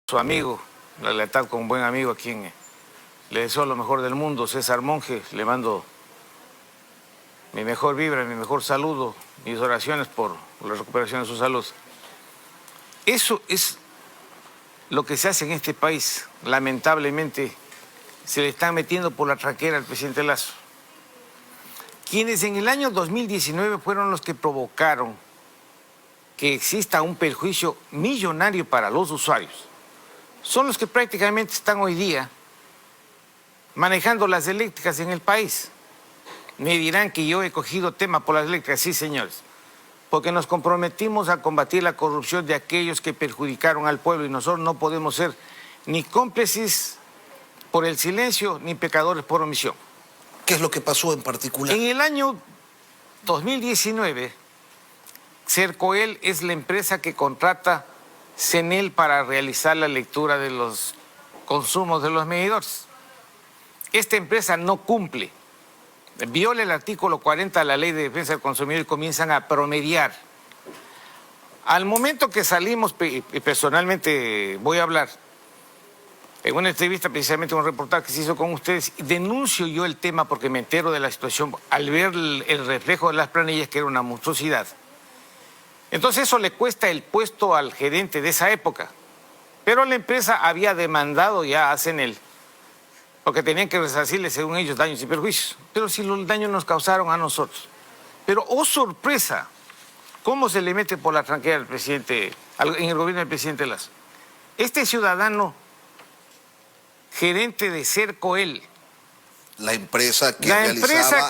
su amigo, la lealtad con un buen amigo a quien le deseo lo mejor del mundo, César Monge. Le mando mi mejor vibra, mi mejor saludo, mis oraciones por la recuperación de su salud. Eso es lo que se hace en este país. Lamentablemente se le están metiendo por la traquera al presidente Lasso. Quienes en el año 2019 fueron los que provocaron que exista un perjuicio millonario para los usuarios, son los que prácticamente están hoy día manejando las eléctricas en el país. Me dirán que yo he cogido tema por las eléctricas. Sí, señores, porque nos comprometimos a combatir la corrupción de aquellos que perjudicaron al pueblo y nosotros no podemos ser ni cómplices por el silencio ni pecadores por omisión. ¿Qué es lo que pasó en particular? En el año 2019, Cercoel es la empresa que contrata CENEL para realizar la lectura de los consumos de los medidores. Esta empresa no cumple, viola el artículo 40 de la Ley de Defensa del Consumidor y comienzan a promediar. Al momento que salimos, y personalmente voy a hablar, en una entrevista, precisamente un reportaje que se hizo con ustedes, denuncio yo el tema porque me entero de la situación al ver el reflejo de las planillas, que era una monstruosidad. Entonces eso le cuesta el puesto al gerente de esa época. Pero la empresa había demandado ya a CENEL, porque tenían que resarcirle, según ellos, daños y perjuicios. Pero si los daños nos causaron a nosotros. Pero, oh sorpresa, ¿cómo se le mete por la tranquera al presidente, en el gobierno del presidente Lasso? Este ciudadano, gerente de Cercoel, la empresa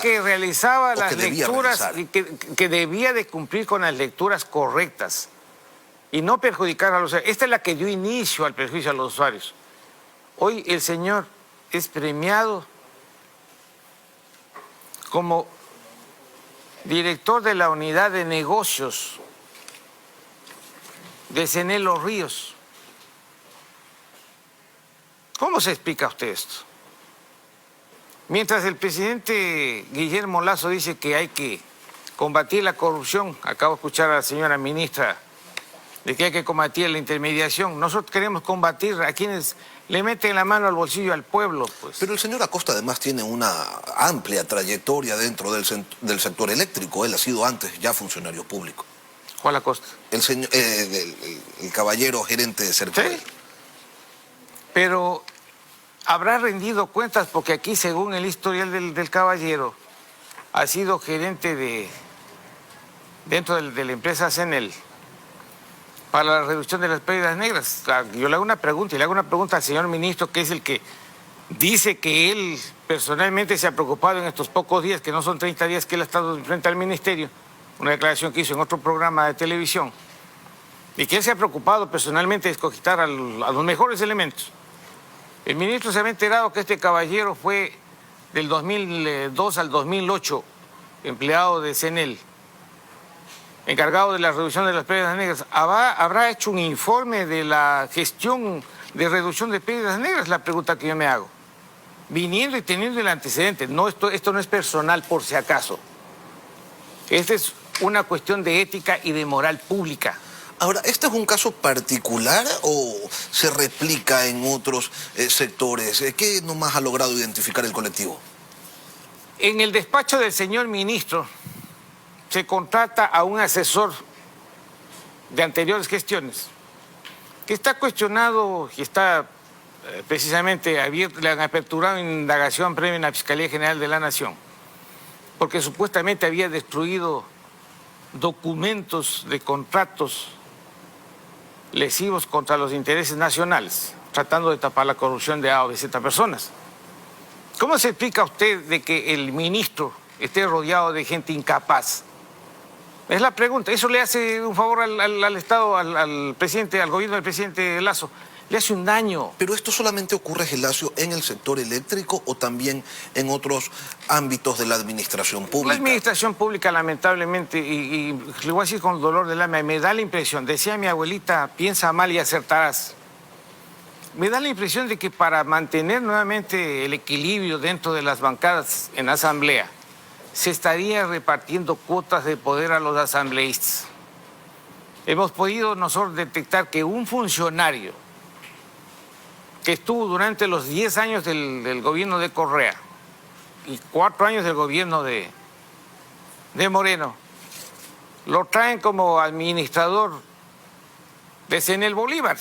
que realizaba las lecturas y que debía de cumplir con las lecturas correctas y no perjudicar a los usuarios. Esta es la que dio inicio al perjuicio a los usuarios. Hoy el señor es premiado como director de la unidad de negocios de CENEL Los Ríos. ¿Cómo se explica usted esto? Mientras el presidente Guillermo Lasso dice que hay que combatir la corrupción, acabo de escuchar a la señora ministra de que hay que combatir la intermediación. Nosotros queremos combatir a quienes le meten la mano al bolsillo al pueblo, pues. Pero el señor Acosta además tiene una amplia trayectoria dentro del sector eléctrico. Él ha sido antes ya funcionario público. ¿Cuál Acosta? El caballero gerente de Cercoel. Sí, pero habrá rendido cuentas porque aquí, según el historial del caballero, ha sido gerente dentro de la empresa CENEL para la reducción de las pérdidas negras. Yo le hago una pregunta, y le hago una pregunta al señor ministro, que es el que dice que él personalmente se ha preocupado en estos pocos días, que no son 30 días que él ha estado frente al ministerio, una declaración que hizo en otro programa de televisión, y que él se ha preocupado personalmente de escogitar a los mejores elementos. El ministro se había enterado que este caballero fue del 2002 al 2008 empleado de CENEL, encargado de la reducción de las pérdidas negras. ¿Habrá hecho un informe de la gestión de reducción de pérdidas negras? La pregunta que yo me hago. Viniendo y teniendo el antecedente. No, esto no es personal por si acaso. Esta es una cuestión de ética y de moral pública. Ahora, ¿este es un caso particular o se replica en otros sectores? ¿Qué nomás ha logrado identificar el colectivo? En el despacho del señor ministro se contrata a un asesor de anteriores gestiones que está cuestionado y está precisamente abierto, le han aperturado indagación previa en la Fiscalía General de la Nación, porque supuestamente había destruido documentos de contratos lesivos contra los intereses nacionales, tratando de tapar la corrupción de A o de Z personas. ¿Cómo se explica usted de que el ministro esté rodeado de gente incapaz? Es la pregunta. Eso le hace un favor al Estado, al presidente, al gobierno del presidente Lasso. Le hace un daño. ¿Pero esto solamente ocurre, Gelacio, en el sector eléctrico o también en otros ámbitos de la administración pública? La administración pública, lamentablemente, y le voy a decir con dolor del alma, me da la impresión, decía mi abuelita, piensa mal y acertarás. Me da la impresión de que para mantener nuevamente el equilibrio dentro de las bancadas en asamblea, se estaría repartiendo cuotas de poder a los asambleístas. Hemos podido nosotros detectar que un funcionario que estuvo durante los 10 años del gobierno de Correa y 4 años del gobierno de Moreno, lo traen como administrador de Cenel Bolívar.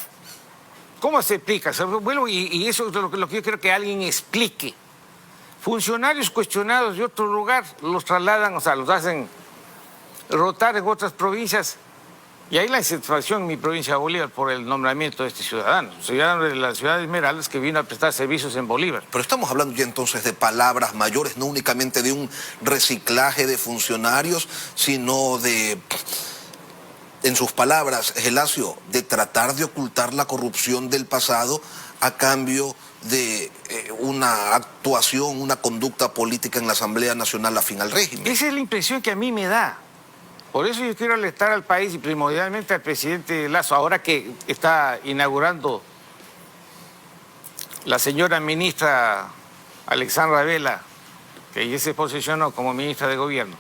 ¿Cómo se explica? Bueno, y eso es lo que yo quiero que alguien explique. Funcionarios cuestionados de otro lugar los trasladan, o sea, los hacen rotar en otras provincias. Y hay la insatisfacción en mi provincia de Bolívar por el nombramiento de este ciudadano de la ciudad de Esmeraldas que vino a prestar servicios en Bolívar. Pero estamos hablando ya entonces de palabras mayores, no únicamente de un reciclaje de funcionarios, sino de, en sus palabras, Gelacio, de tratar de ocultar la corrupción del pasado a cambio de una actuación, una conducta política en la Asamblea Nacional afín al régimen. Esa es la impresión que a mí me da. Por eso yo quiero alertar al país y primordialmente al presidente Lasso, ahora que está inaugurando la señora ministra Alexandra Vela, que ya se posicionó como ministra de Gobierno.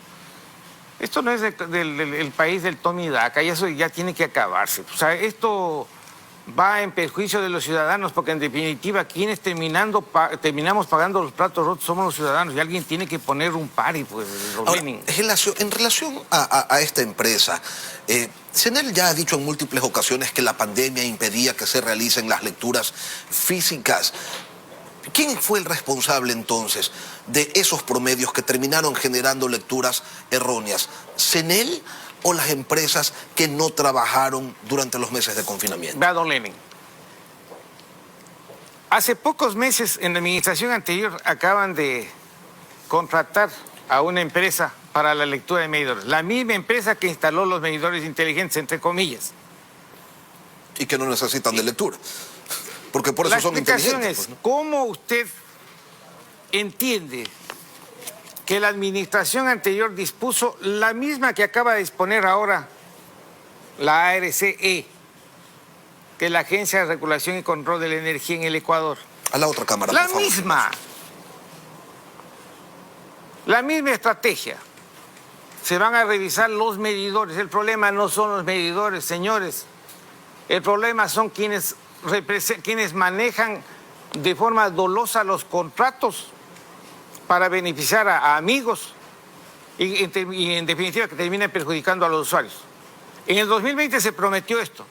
Esto no es del país del toma y daca, y eso ya tiene que acabarse. O sea, esto va en perjuicio de los ciudadanos, porque en definitiva quienes terminamos pagando los platos rotos somos los ciudadanos, y alguien tiene que poner un pari, pues. Ahora, Gelacio, en relación a esta empresa, Cenel ya ha dicho en múltiples ocasiones que la pandemia impedía que se realicen las lecturas físicas. ¿Quién fue el responsable entonces de esos promedios que terminaron generando lecturas erróneas? ¿Cenel o las empresas que no trabajaron durante los meses de confinamiento? Vea, don Lenin, hace pocos meses en la administración anterior acaban de contratar a una empresa para la lectura de medidores, la misma empresa que instaló los medidores inteligentes, entre comillas. Y que no necesitan de lectura, porque por eso son inteligentes. La explicación es, ¿no? ¿Cómo usted entiende que la administración anterior dispuso la misma que acaba de disponer ahora la ARCE, que es la Agencia de Regulación y Control de la Energía en el Ecuador? A la otra cámara, La por favor. La misma estrategia. Se van a revisar los medidores. El problema no son los medidores, señores. El problema son quienes manejan de forma dolosa los contratos para beneficiar a amigos y en definitiva que terminen perjudicando a los usuarios. En el 2020 se prometió esto,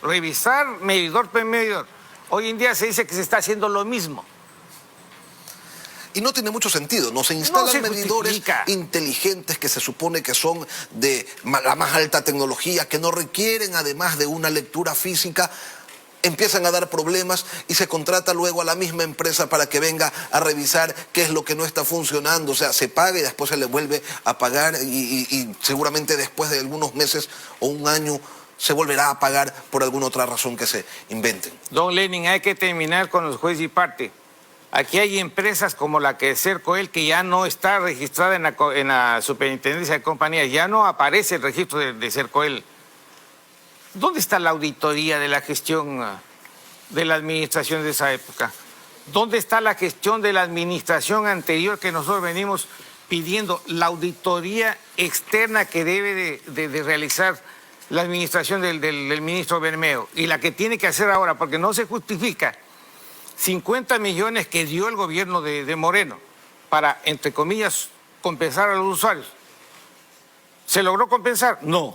revisar medidor por medidor. Hoy en día se dice que se está haciendo lo mismo. Y no tiene mucho sentido, no se instalan medidores justifica. Inteligentes que se supone que son de la más alta tecnología, que no requieren además de una lectura física. Empiezan a dar problemas y se contrata luego a la misma empresa para que venga a revisar qué es lo que no está funcionando. O sea, se paga y después se le vuelve a pagar y seguramente después de algunos meses o un año se volverá a pagar por alguna otra razón que se inventen. Don Lenin, hay que terminar con los jueces y parte. Aquí hay empresas como la que es Cercoel, que ya no está registrada en la superintendencia de compañías, ya no aparece el registro de Cercoel. ¿Dónde está la auditoría de la gestión de la administración de esa época? ¿Dónde está la gestión de la administración anterior que nosotros venimos pidiendo? La auditoría externa que debe de realizar la administración del ministro Bermeo y la que tiene que hacer ahora, porque no se justifica 50 millones que dio el gobierno de Moreno para, entre comillas, compensar a los usuarios. ¿Se logró compensar? No.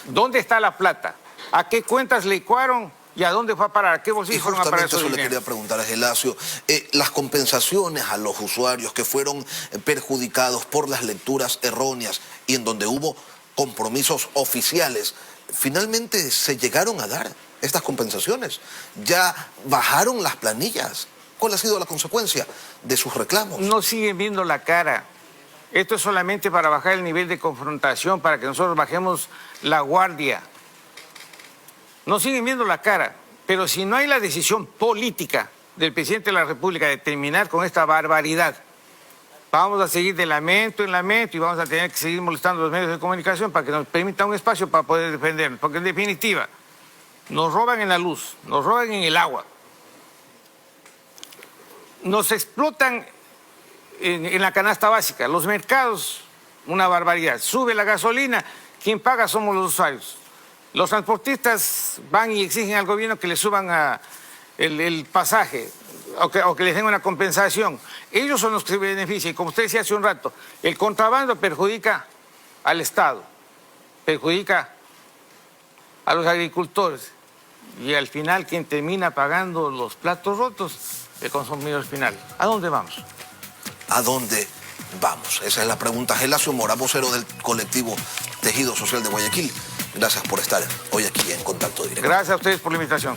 ¿Dónde está la plata? ¿A qué cuentas licuaron y a dónde fue a parar? ¿A qué bolsillo fueron a parar esos eso dineros? le quería preguntar a Gelacio. Las compensaciones a los usuarios que fueron perjudicados por las lecturas erróneas y en donde hubo compromisos oficiales, ¿finalmente se llegaron a dar estas compensaciones? ¿Ya bajaron las planillas? ¿Cuál ha sido la consecuencia de sus reclamos? No siguen viendo la cara. Esto es solamente para bajar el nivel de confrontación, para que nosotros bajemos la guardia. No siguen viendo la cara, pero si no hay la decisión política del presidente de la República de terminar con esta barbaridad, vamos a seguir de lamento en lamento y vamos a tener que seguir molestando a los medios de comunicación para que nos permita un espacio para poder defendernos, porque en definitiva nos roban en la luz, nos roban en el agua, nos explotan en la canasta básica, los mercados, una barbaridad, sube la gasolina, quien paga somos los usuarios. Los transportistas van y exigen al gobierno que le suban el pasaje, o que les den una compensación. Ellos son los que se benefician. Y como usted decía hace un rato, el contrabando perjudica al Estado, perjudica a los agricultores. Y al final, quien termina pagando los platos rotos, el consumidor final. ¿A dónde vamos? ¿A dónde vamos? Esa es la pregunta. Gelacio Mora, vocero del colectivo Tejido Social de Guayaquil. Gracias por estar hoy aquí en Contacto Directo. Gracias a ustedes por la invitación.